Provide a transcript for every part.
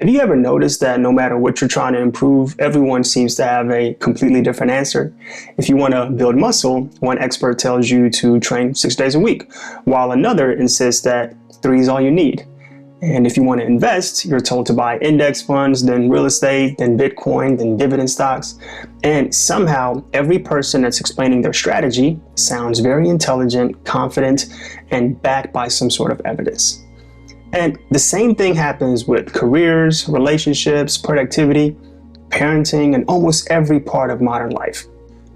Have you ever noticed that no matter what you're trying to improve, everyone seems to have a completely different answer? If you want to build muscle, one expert tells you to train 6 days a week, while another insists that 3 is all you need. And if you want to invest, you're told to buy index funds, then real estate, then Bitcoin, then dividend stocks. And somehow every person that's explaining their strategy sounds very intelligent, confident, and backed by some sort of evidence. And the same thing happens with careers, relationships, productivity, parenting, and almost every part of modern life.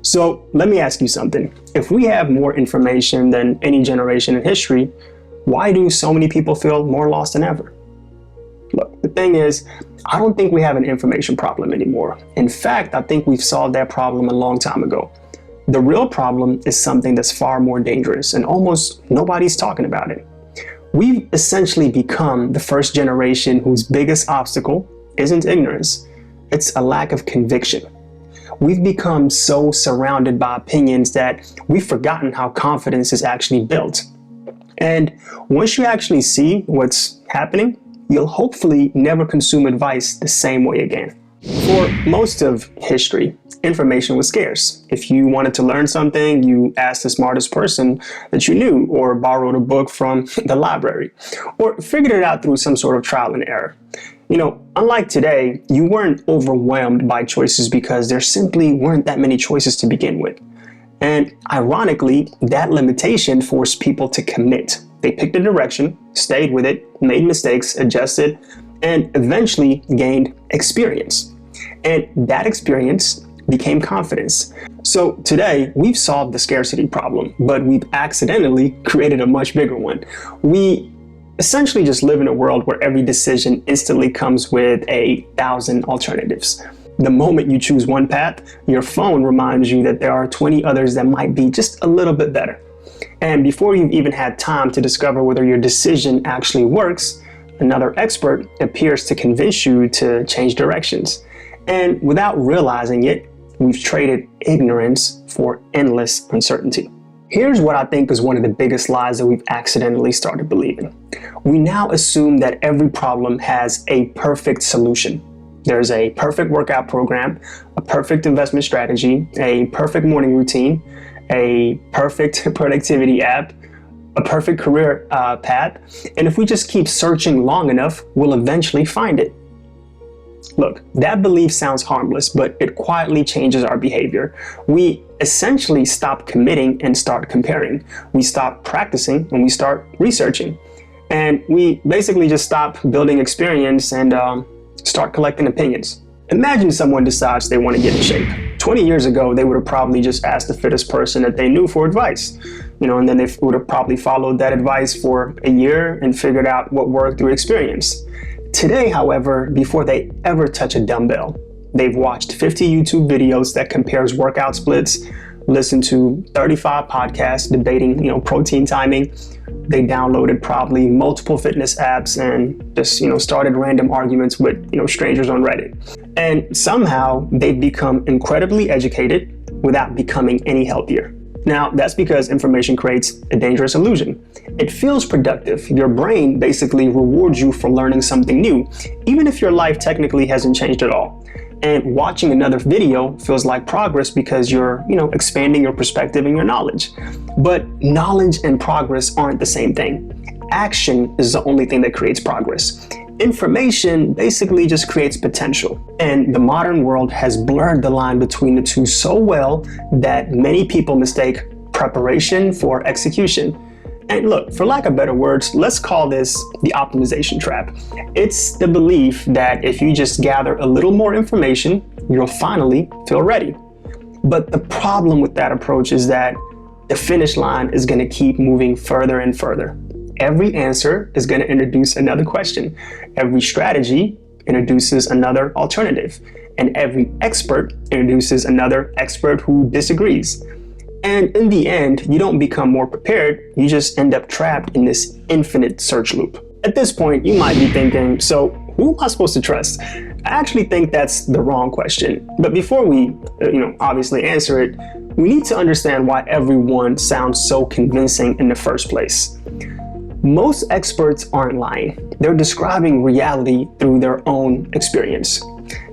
So let me ask you something. If we have more information than any generation in history, why do so many people feel more lost than ever? Look, the thing is, I don't think we have an information problem anymore. In fact, I think we've solved that problem a long time ago. The real problem is something that's far more dangerous, and almost nobody's talking about it. We've essentially become the first generation whose biggest obstacle isn't ignorance, it's a lack of conviction. We've become so surrounded by opinions that we've forgotten how confidence is actually built. And once you actually see what's happening, you'll hopefully never consume advice the same way again. For most of history, information was scarce. If you wanted to learn something, you asked the smartest person that you knew, or borrowed a book from the library, or figured it out through some sort of trial and error. Unlike today, you weren't overwhelmed by choices because there simply weren't that many choices to begin with. And ironically, that limitation forced people to commit. They picked a direction, stayed with it, made mistakes, adjusted, and eventually gained experience. And that experience became confidence. So today, we've solved the scarcity problem, but we've accidentally created a much bigger one. We essentially just live in a world where every decision instantly comes with 1,000 alternatives. The moment you choose one path, your phone reminds you that there are 20 others that might be just a little bit better. And before you've even had time to discover whether your decision actually works, another expert appears to convince you to change directions. And without realizing it, we've traded ignorance for endless uncertainty. Here's what I think is one of the biggest lies that we've accidentally started believing. We now assume that every problem has a perfect solution. There's a perfect workout program, a perfect investment strategy, a perfect morning routine, a perfect productivity app, a perfect career path, and if we just keep searching long enough, we'll eventually find it. Look, that belief sounds harmless, but it quietly changes our behavior. We essentially stop committing and start comparing. We stop practicing and we start researching. And we basically just stop building experience and start collecting opinions. Imagine someone decides they want to get in shape. 20 years ago, they would have probably just asked the fittest person that they knew for advice. And then they would have probably followed that advice for a year and figured out what worked through experience. Today, however, before they ever touch a dumbbell, they've watched 50 YouTube videos that compares workout splits, listened to 35 podcasts debating, protein timing. They downloaded probably multiple fitness apps and just, started random arguments with, strangers on Reddit. And somehow they've become incredibly educated without becoming any healthier. Now, that's because information creates a dangerous illusion. It feels productive. Your brain basically rewards you for learning something new, even if your life technically hasn't changed at all. And watching another video feels like progress because you're, expanding your perspective and your knowledge. But knowledge and progress aren't the same thing. Action is the only thing that creates progress. Information basically just creates potential. And the modern world has blurred the line between the two so well that many people mistake preparation for execution. And look, for lack of better words, let's call this the optimization trap. It's the belief that if you just gather a little more information, you'll finally feel ready. But the problem with that approach is that the finish line is going to keep moving further and further. Every answer is going to introduce another question. Every strategy introduces another alternative. And every expert introduces another expert who disagrees. And in the end, you don't become more prepared, you just end up trapped in this infinite search loop. At this point, you might be thinking, so who am I supposed to trust? I actually think that's the wrong question. But before we, obviously answer it, we need to understand why everyone sounds so convincing in the first place. Most experts aren't lying. They're describing reality through their own experience.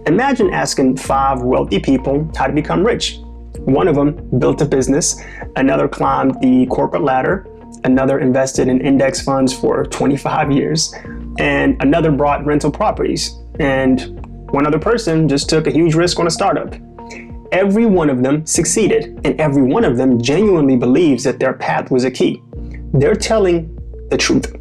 Imagine asking 5 wealthy people how to become rich. One of them built a business, another climbed the corporate ladder, another invested in index funds for 25 years, and another bought rental properties, and one other person just took a huge risk on a startup. Every one of them succeeded, and every one of them genuinely believes that their path was a key. They're telling the truth.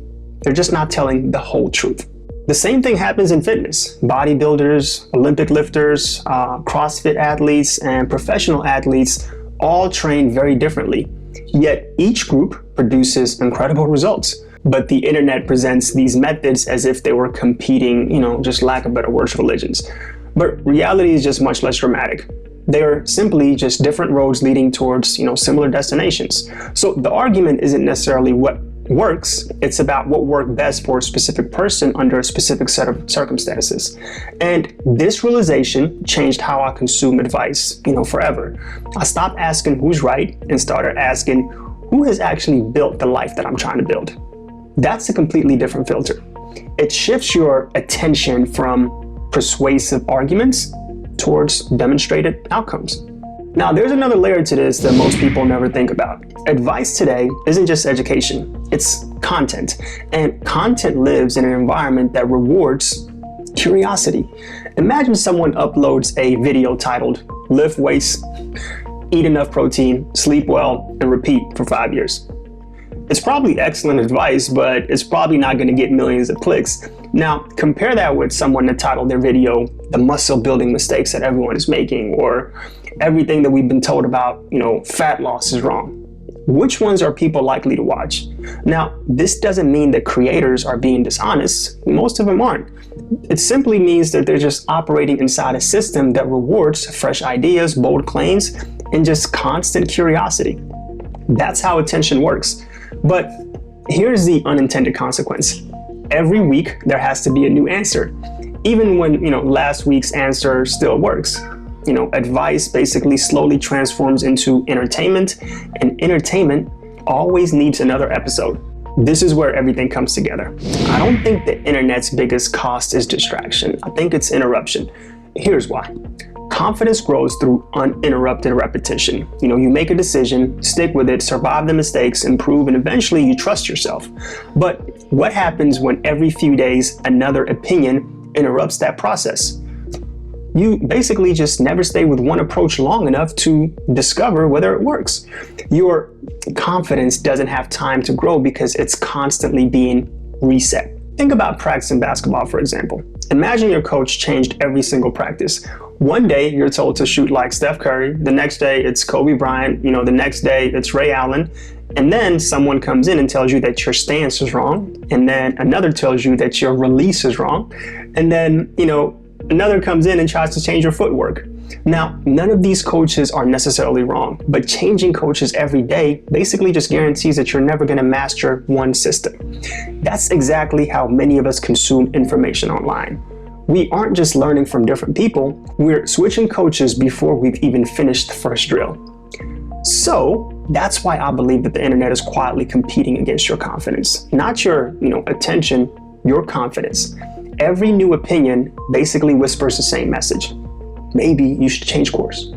They're just not telling the whole truth. The same thing happens in fitness. Bodybuilders, Olympic lifters, CrossFit athletes, and professional athletes all train very differently. Yet each group produces incredible results. But the internet presents these methods as if they were competing, just lack of better words, religions. But reality is just much less dramatic. They're simply just different roads leading towards, similar destinations. So the argument isn't necessarily what works, it's about what worked best for a specific person under a specific set of circumstances. And this realization changed how I consume advice, forever. I stopped asking who's right and started asking who has actually built the life that I'm trying to build. That's a completely different filter. It shifts your attention from persuasive arguments towards demonstrated outcomes. Now, there's another layer to this that most people never think about. Advice today isn't just education, it's content. And content lives in an environment that rewards curiosity. Imagine someone uploads a video titled, "Lift weights, eat enough protein, sleep well, and repeat for 5 years." It's probably excellent advice, but it's probably not going to get millions of clicks. Now, compare that with someone that titled their video, "The muscle building mistakes that everyone is making," or "Everything that we've been told about, fat loss is wrong." Which ones are people likely to watch? Now, this doesn't mean that creators are being dishonest. Most of them aren't. It simply means that they're just operating inside a system that rewards fresh ideas, bold claims, and just constant curiosity. That's how attention works. But here's the unintended consequence. Every week, there has to be a new answer, even when, last week's answer still works. Advice basically slowly transforms into entertainment, and entertainment always needs another episode. This is where everything comes together. I don't think the internet's biggest cost is distraction. I think it's interruption. Here's why. Confidence grows through uninterrupted repetition. You make a decision, stick with it, survive the mistakes, improve, and eventually you trust yourself. But what happens when every few days another opinion interrupts that process? You basically just never stay with one approach long enough to discover whether it works. Your confidence doesn't have time to grow because it's constantly being reset. Think about practicing basketball, for example. Imagine your coach changed every single practice. One day you're told to shoot like Steph Curry, the next day it's Kobe Bryant, the next day it's Ray Allen, and then someone comes in and tells you that your stance is wrong, and then another tells you that your release is wrong, and then, another comes in and tries to change your footwork. Now, none of these coaches are necessarily wrong, but changing coaches every day basically just guarantees that you're never going to master one system. That's exactly how many of us consume information online. We aren't just learning from different people, we're switching coaches before we've even finished the first drill. So that's why I believe that the internet is quietly competing against your confidence. Not your, attention, your confidence. Every new opinion basically whispers the same message. Maybe you should change course.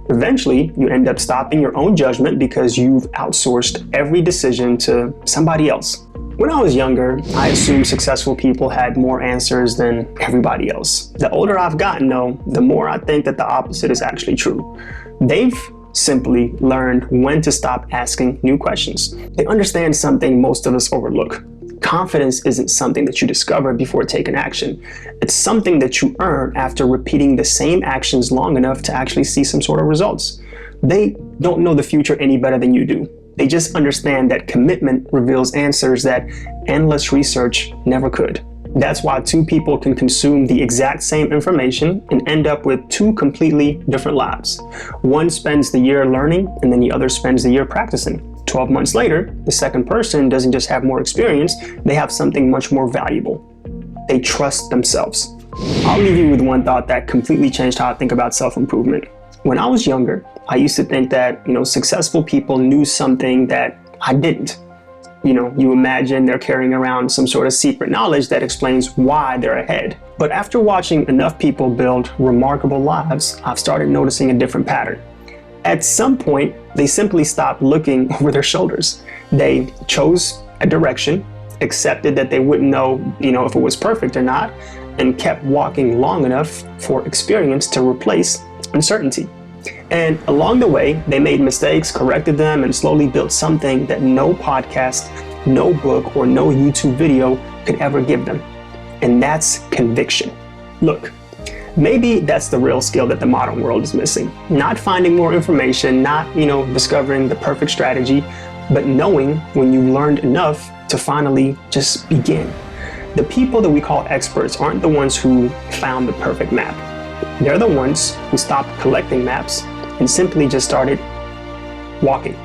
Eventually, you end up stopping your own judgment because you've outsourced every decision to somebody else. When I was younger, I assumed successful people had more answers than everybody else. The older I've gotten, though, the more I think that the opposite is actually true. They've simply learned when to stop asking new questions. They understand something most of us overlook. Confidence isn't something that you discover before taking action. It's something that you earn after repeating the same actions long enough to actually see some sort of results. They don't know the future any better than you do. They just understand that commitment reveals answers that endless research never could. That's why two people can consume the exact same information and end up with two completely different lives. One spends the year learning, and then the other spends the year practicing. 12 months later, the second person doesn't just have more experience, they have something much more valuable. They trust themselves. I'll leave you with one thought that completely changed how I think about self-improvement. When I was younger, I used to think that, successful people knew something that I didn't. You imagine they're carrying around some sort of secret knowledge that explains why they're ahead. But after watching enough people build remarkable lives, I've started noticing a different pattern. At some point, they simply stopped looking over their shoulders. They chose a direction, accepted that they wouldn't know, if it was perfect or not, and kept walking long enough for experience to replace uncertainty. And along the way, they made mistakes, corrected them, and slowly built something that no podcast, no book, or no YouTube video could ever give them. And that's conviction. Look, maybe that's the real skill that the modern world is missing. Not finding more information, not, discovering the perfect strategy, but knowing when you learned enough to finally just begin. The people that we call experts aren't the ones who found the perfect map. They're the ones who stopped collecting maps and simply just started walking.